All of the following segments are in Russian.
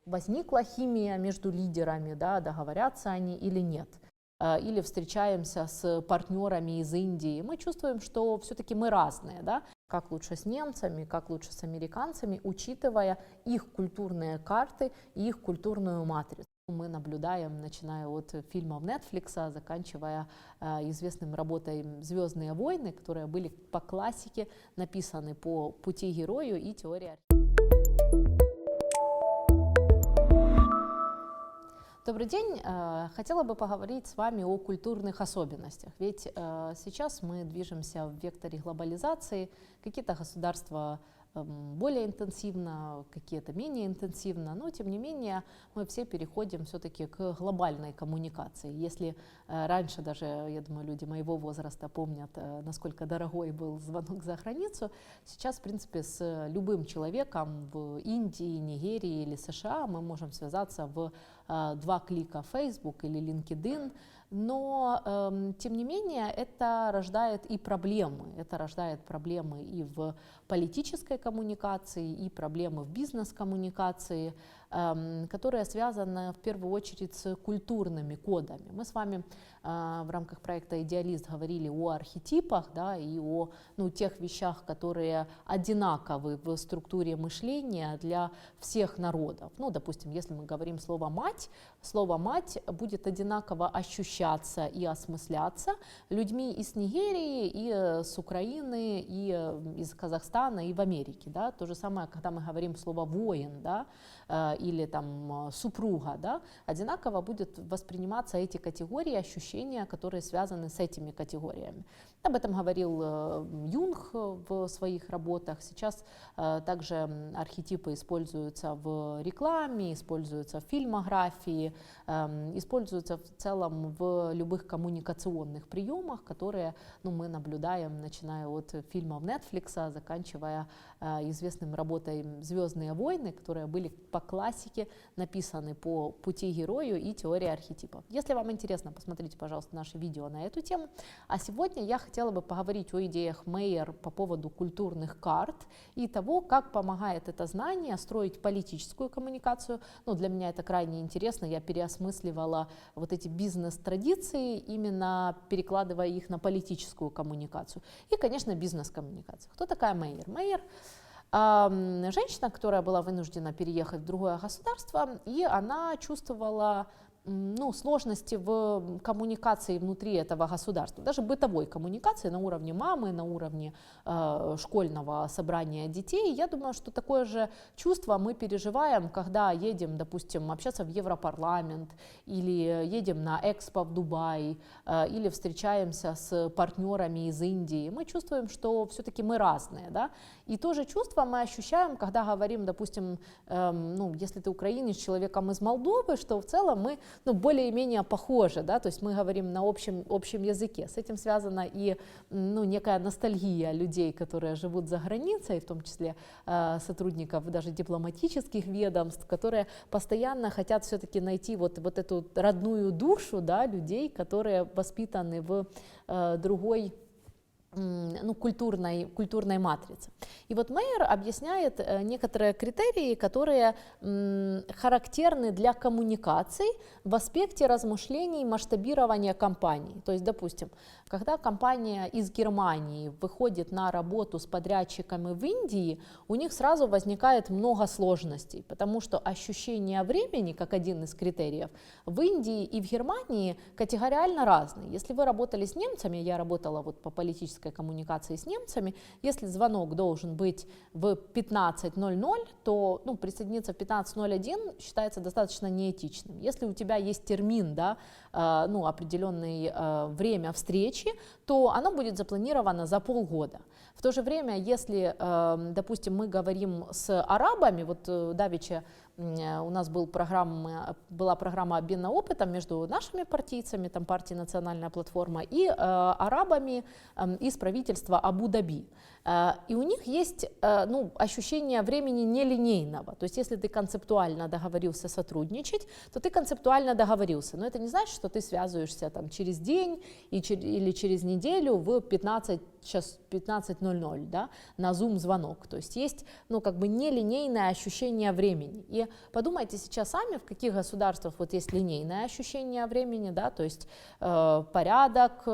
возникла химия между лидерами, да, договорятся они или нет. Или встречаемся с партнерами из Индии, мы чувствуем, что все-таки мы разные, да? Как лучше с немцами, как лучше с американцами, учитывая их культурные карты и их культурную матрицу. Мы наблюдаем, начиная от фильмов Netflix, заканчивая известным работой «Звездные войны», которые были по классике написаны по пути герою и теории. Добрый день. Хотела бы поговорить с вами о культурных особенностях. Ведь сейчас мы движемся в векторе глобализации. Какие-то государства более интенсивно, какие-то менее интенсивно, но тем не менее мы все переходим все-таки к глобальной коммуникации. Если раньше даже, я думаю, люди моего возраста помнят, насколько дорогой был звонок за границу, сейчас, в принципе, с любым человеком в Индии, Нигерии или США мы можем связаться в 2 клика в Facebook или LinkedIn. Но, тем не менее, это рождает и проблемы. Это рождает проблемы и в политической коммуникации, и проблемы в бизнес-коммуникации, которые связаны в первую очередь с культурными кодами. Мы с вами в рамках проекта «Идеалист» говорили о архетипах, да, и о тех вещах, которые одинаковы в структуре мышления для всех народов. Допустим, если мы говорим слово «мать» будет одинаково ощущаться и осмысляться людьми из Нигерии, и с Украины, и из Казахстана, и в Америке. Да. То же самое, когда мы говорим слово «воин», да, или там супруга, да, одинаково будет восприниматься эти категории, ощущения, которые связаны с этими категориями. Об этом говорил Юнг в своих работах. Сейчас также архетипы используются в рекламе, используются в фильмографии, используются в целом в любых коммуникационных приемах, которые мы наблюдаем, начиная от фильмов Netflix, заканчивая известным работой «Звездные войны», которые были по классике написаны по пути герою и теории архетипов. Если вам интересно, посмотрите, пожалуйста, наше видео на эту тему. А сегодня я хотела бы поговорить о идеях Мейер по поводу культурных карт и того, как помогает это знание строить политическую коммуникацию. Для меня это крайне интересно. Я переосмысливала вот эти бизнес-традиции, именно перекладывая их на политическую коммуникацию. И, конечно, бизнес-коммуникацию. Кто такая Мейер? Мейер женщина, которая была вынуждена переехать в другое государство, и она чувствовала сложности в коммуникации внутри этого государства, даже бытовой коммуникации на уровне мамы, на уровне школьного собрания детей. Я думаю, что такое же чувство мы переживаем, когда едем, допустим, общаться в Европарламент, или едем на Экспо в Дубай, или встречаемся с партнерами из Индии. Мы чувствуем, что все-таки мы разные, да? И то же чувство мы ощущаем, когда говорим, допустим, если ты украинец, с человеком из Молдовы, что в целом мы более-менее похожи, да, то есть мы говорим на общем языке. С этим связана и некая ностальгия людей, которые живут за границей, в том числе сотрудников даже дипломатических ведомств, которые постоянно хотят все-таки найти вот эту родную душу, да, людей, которые воспитаны в другой культурной матрицы. И вот Мейер объясняет некоторые критерии, которые характерны для коммуникаций в аспекте размышлений масштабирования компаний. То есть, допустим, когда компания из Германии выходит на работу с подрядчиками в Индии, у них сразу возникает много сложностей, потому что ощущение времени, как один из критериев, в Индии и в Германии категориально разные. Если вы работали с немцами, я работала по политической коммуникации с немцами, если звонок должен быть в 15:00, то присоединиться в 15:01 считается достаточно неэтичным. Если у тебя есть термин, да, определенное время встречи, то оно будет запланировано за полгода. В то же время, если, допустим, мы говорим с арабами, давеча у нас была программа обмена опытом между нашими партийцами, там партия «Национальная платформа», и арабами из правительства Абу-Даби. И у них есть ну, ощущение времени нелинейного. То есть если ты концептуально договорился сотрудничать, то ты концептуально договорился. Но это не значит, что ты связываешься там, через день или через неделю в 15:00, да, на Zoom-звонок. То есть есть ну, как бы нелинейное ощущение времени. И подумайте сейчас сами, в каких государствах вот есть линейное ощущение времени, да, то есть порядок,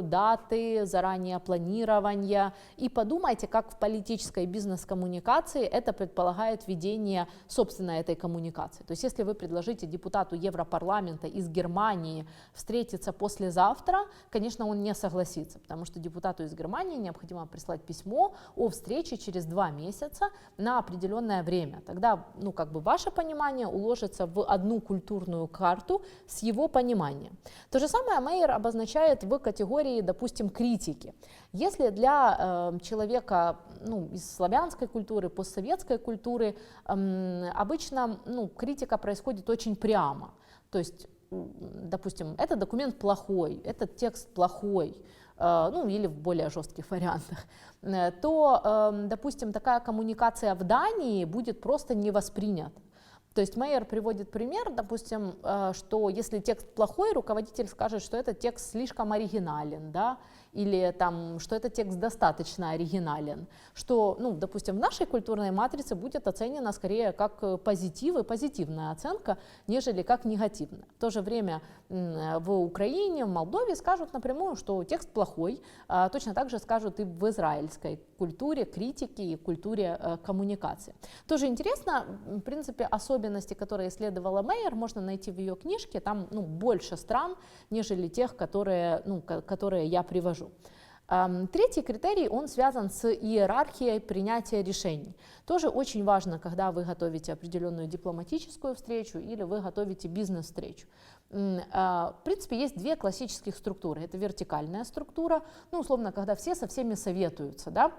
даты, заранее планирование. И подумайте, как в политической и бизнес-коммуникации это предполагает ведение собственной этой коммуникации. То есть если вы предложите депутату Европарламента из Германии встретиться послезавтра, конечно, он не согласится, потому что депутату из Германии необходимо прислать письмо о встрече через 2 месяца на определенное время. Тогда, ну, как бы ваше понимание уложится в одну культурную карту с его пониманием. То же самое Мейер обозначает в категории, допустим, критики. Если для человека ну, из славянской культуры, постсоветской культуры обычно ну, критика происходит очень прямо, то есть, допустим, этот документ плохой, этот текст плохой, ну или в более жестких вариантах, то, допустим, такая коммуникация в Дании будет просто не воспринята. То есть Мейер приводит пример, допустим, что если текст плохой, руководитель скажет, что этот текст слишком оригинален, да, или там, что этот текст достаточно оригинален, что, ну, допустим, в нашей культурной матрице будет оценено скорее как позитив и позитивная оценка, нежели как негативная. В то же время в Украине, в Молдове скажут напрямую, что текст плохой, точно так же скажут и в израильской культуре критики и культуре коммуникации. Тоже интересно, в принципе, особенности, которые исследовала Мейер, можно найти в ее книжке, там ну, больше стран, нежели тех, которые, ну, которые я привожу. Третий критерий, он связан с иерархией принятия решений. Тоже очень важно, когда вы готовите определенную дипломатическую встречу или вы готовите бизнес-встречу. В принципе, есть 2 классических структуры. Это вертикальная структура, ну, условно, когда все со всеми советуются, да.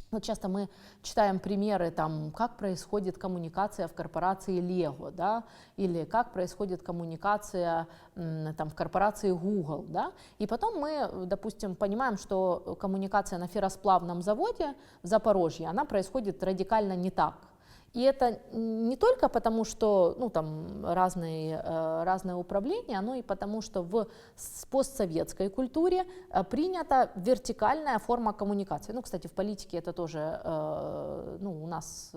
Вот часто мы читаем примеры, там, как происходит коммуникация в корпорации Lego, да, или как происходит коммуникация там, в корпорации Google. Да, и потом мы, допустим, понимаем, что коммуникация на ферросплавном заводе в Запорожье, она происходит радикально не так. И это не только потому, что ну, там разное управление, но и потому, что в постсоветской культуре принята вертикальная форма коммуникации. Ну, кстати, в политике это тоже ну, у нас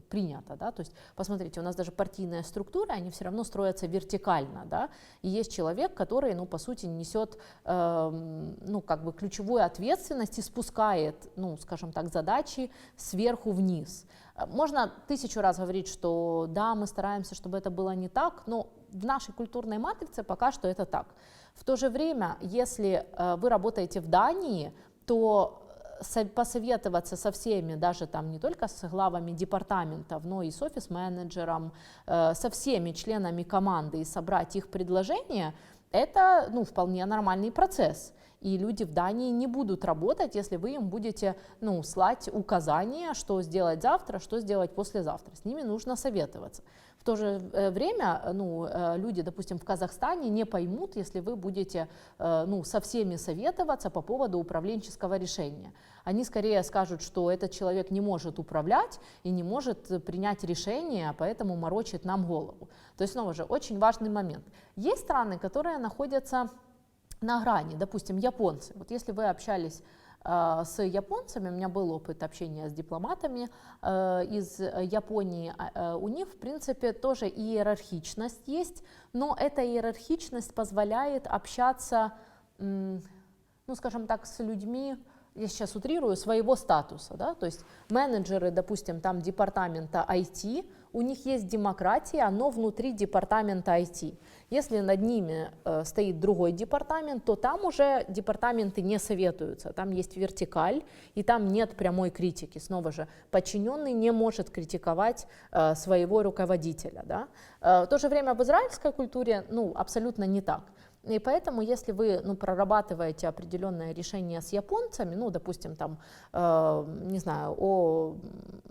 принято. Да? То есть, посмотрите, у нас даже партийные структуры, они все равно строятся вертикально. Да? И есть человек, который, ну, по сути, несет ну, как бы ключевую ответственность и спускает, ну, скажем так, задачи сверху вниз. Можно 1000 раз говорить, что да, мы стараемся, чтобы это было не так, но в нашей культурной матрице пока что это так. В то же время, если вы работаете в Дании, то посоветоваться со всеми, даже там не только с главами департаментов, но и с офис-менеджером, со всеми членами команды и собрать их предложения, это ну, вполне нормальный процесс. И люди в Дании не будут работать, если вы им будете ну, слать указания, что сделать завтра, что сделать послезавтра. С ними нужно советоваться. В то же время ну, люди, допустим, в Казахстане не поймут, если вы будете ну, со всеми советоваться по поводу управленческого решения. Они скорее скажут, что этот человек не может управлять и не может принять решение, поэтому морочит нам голову. То есть, снова же, очень важный момент. Есть страны, которые находятся на грани, допустим, японцы. Вот если вы общались с японцами, у меня был опыт общения с дипломатами из Японии, у них, в принципе, тоже иерархичность есть, но эта иерархичность позволяет общаться, ну, скажем так, с людьми, я сейчас утрирую, своего статуса, да? То есть менеджеры, допустим, там департамента IT, у них есть демократия, но внутри департамента IT. Если над ними стоит другой департамент, то там уже департаменты не советуются, там есть вертикаль, и там нет прямой критики. Снова же, подчиненный не может критиковать своего руководителя. Да? В то же время в израильской культуре ну, абсолютно не так. И поэтому, если вы прорабатываете определенное решение с японцами, допустим, там, не знаю, о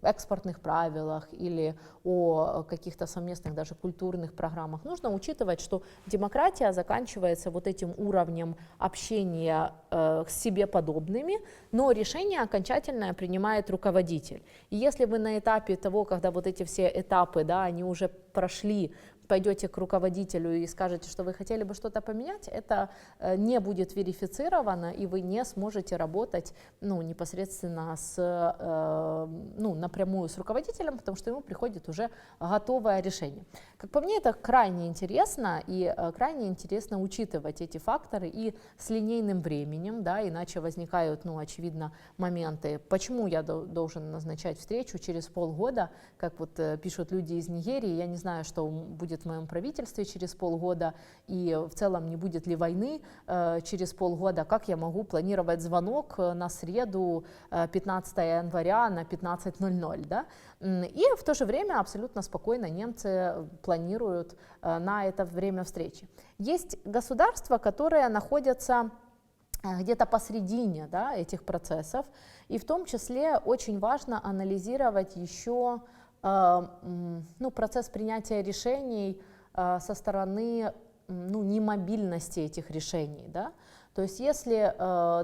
экспортных правилах или о каких-то совместных даже культурных программах, нужно учитывать, что демократия заканчивается вот этим уровнем общения с себе подобными, но решение окончательное принимает руководитель. И если вы на этапе того, когда вот эти все этапы, да, они уже прошли, пойдете к руководителю и скажете, что вы хотели бы что-то поменять, это не будет верифицировано, и вы не сможете работать непосредственно напрямую с руководителем, потому что ему приходит уже готовое решение. Как по мне, это крайне интересно, и крайне интересно учитывать эти факторы и с линейным временем, да, иначе возникают, очевидно, моменты, почему я должен назначать встречу через полгода, как вот пишут люди из Нигерии, я не знаю, что будет в моем правительстве через полгода, и в целом не будет ли войны через полгода, как я могу планировать звонок на среду 15 января на 15:00, да? И в то же время абсолютно спокойно немцы планируют на это время встречи. Есть государства, которые находятся где-то посредине, да, этих процессов, и в том числе очень важно анализировать еще процесс принятия решений со стороны немобильности этих решений. Да? То есть если,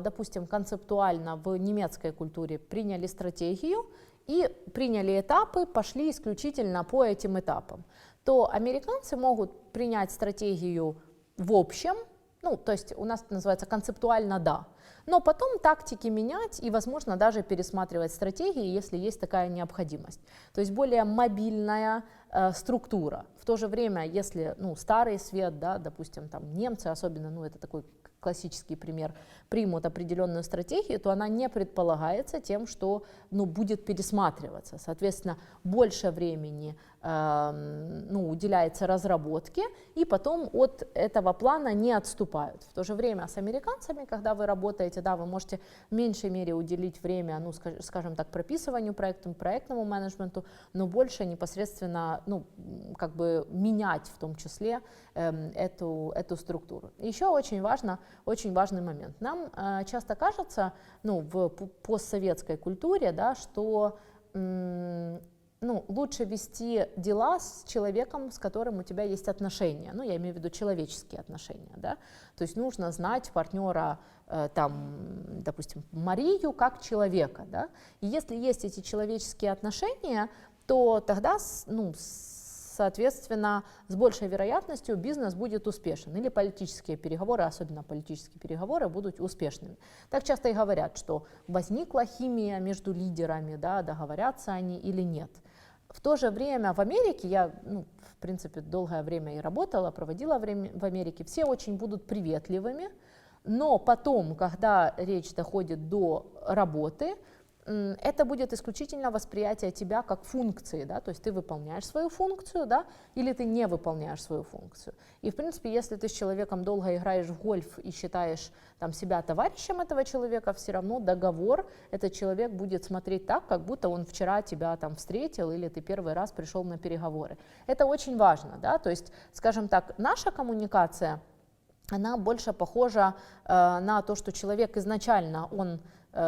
допустим, концептуально в немецкой культуре приняли стратегию и приняли этапы, пошли исключительно по этим этапам, то американцы могут принять стратегию в общем, то есть у нас это называется концептуально «да», но потом тактики менять и, возможно, даже пересматривать стратегии, если есть такая необходимость. То есть более мобильная структура. В то же время, если старый свет, да, допустим, там немцы, особенно, это такой классический пример, примут определенную стратегию, то она не предполагается тем, что будет пересматриваться. Соответственно, больше времени уделяется разработке, и потом от этого плана не отступают. В то же время с американцами, когда вы работаете, да, вы можете в меньшей мере уделить время, скажем так, прописыванию проекта, проектному менеджменту, но больше непосредственно менять в том числе эту структуру. Еще очень важный момент. Нам часто кажется, в постсоветской культуре, да, что лучше вести дела с человеком, с которым у тебя есть отношения, я имею в виду человеческие отношения, да, то есть нужно знать партнера, допустим, Марию как человека, да, и если есть эти человеческие отношения, то тогда, соответственно, с большей вероятностью бизнес будет успешен, или политические переговоры, особенно политические переговоры, будут успешными. Так часто и говорят, что возникла химия между лидерами, да, договорятся они или нет. В то же время в Америке, я, в принципе, долгое время и работала, проводила время в Америке, все очень будут приветливыми, но потом, когда речь доходит до работы, это будет исключительно восприятие тебя как функции, да, то есть ты выполняешь свою функцию, да, или ты не выполняешь свою функцию. И, в принципе, если ты с человеком долго играешь в гольф и считаешь себя товарищем этого человека, все равно договор этот человек будет смотреть так, как будто он вчера тебя встретил или ты первый раз пришел на переговоры. Это очень важно, да, то есть, скажем так, наша коммуникация, она больше похожа на то, что человек изначально, он,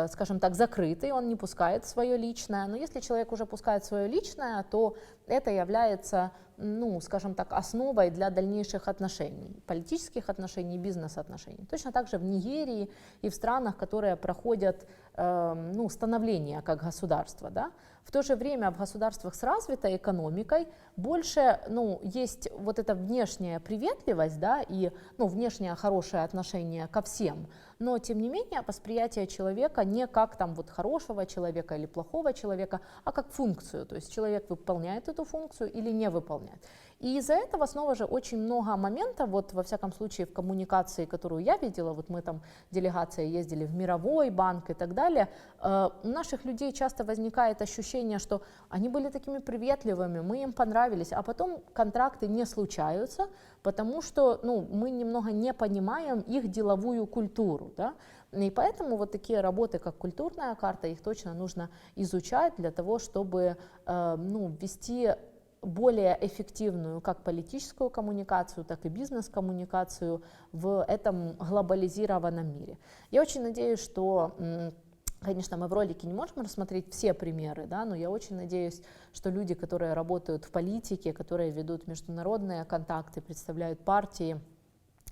скажем так, закрытый, он не пускает свое личное, но если человек уже пускает свое личное, то это является, скажем так, основой для дальнейших отношений, политических отношений, бизнес-отношений. Точно так же в Нигерии и в странах, которые проходят становление как государство, да. В то же время в государствах с развитой экономикой больше, есть вот эта внешняя приветливость, да, и, внешнее хорошее отношение ко всем, но, тем не менее, восприятие человека не как хорошего человека или плохого человека, а как функцию, то есть человек выполняет эту функцию или не выполняет. И из-за этого снова же очень много моментов, во всяком случае в коммуникации, которую я видела, мы делегацией ездили в Мировой банк и так далее, у наших людей часто возникает ощущение, что они были такими приветливыми, мы им понравились, а потом контракты не случаются, потому что мы немного не понимаем их деловую культуру. Да? И поэтому такие работы, как культурная карта, их точно нужно изучать для того, чтобы ввести более эффективную как политическую коммуникацию, так и бизнес-коммуникацию в этом глобализированном мире. Я очень надеюсь, что, конечно, мы в ролике не можем рассмотреть все примеры, да, но я очень надеюсь, что люди, которые работают в политике, которые ведут международные контакты, представляют партии,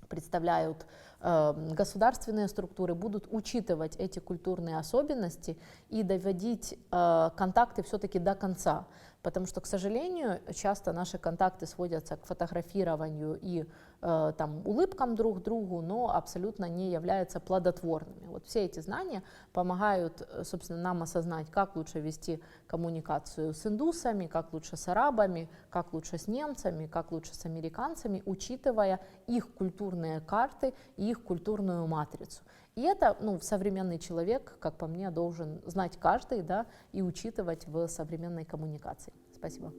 представляют государственные структуры, будут учитывать эти культурные особенности и доводить контакты все-таки до конца. Потому что, к сожалению, часто наши контакты сводятся к фотографированию и улыбкам друг другу, но абсолютно не являются плодотворными. Вот все эти знания помогают, собственно, нам осознать, как лучше вести коммуникацию с индусами, как лучше с арабами, как лучше с немцами, как лучше с американцами, учитывая их культурные карты и их культурную матрицу. И это, современный человек, как по мне, должен знать каждый, да, и учитывать в современной коммуникации. Спасибо.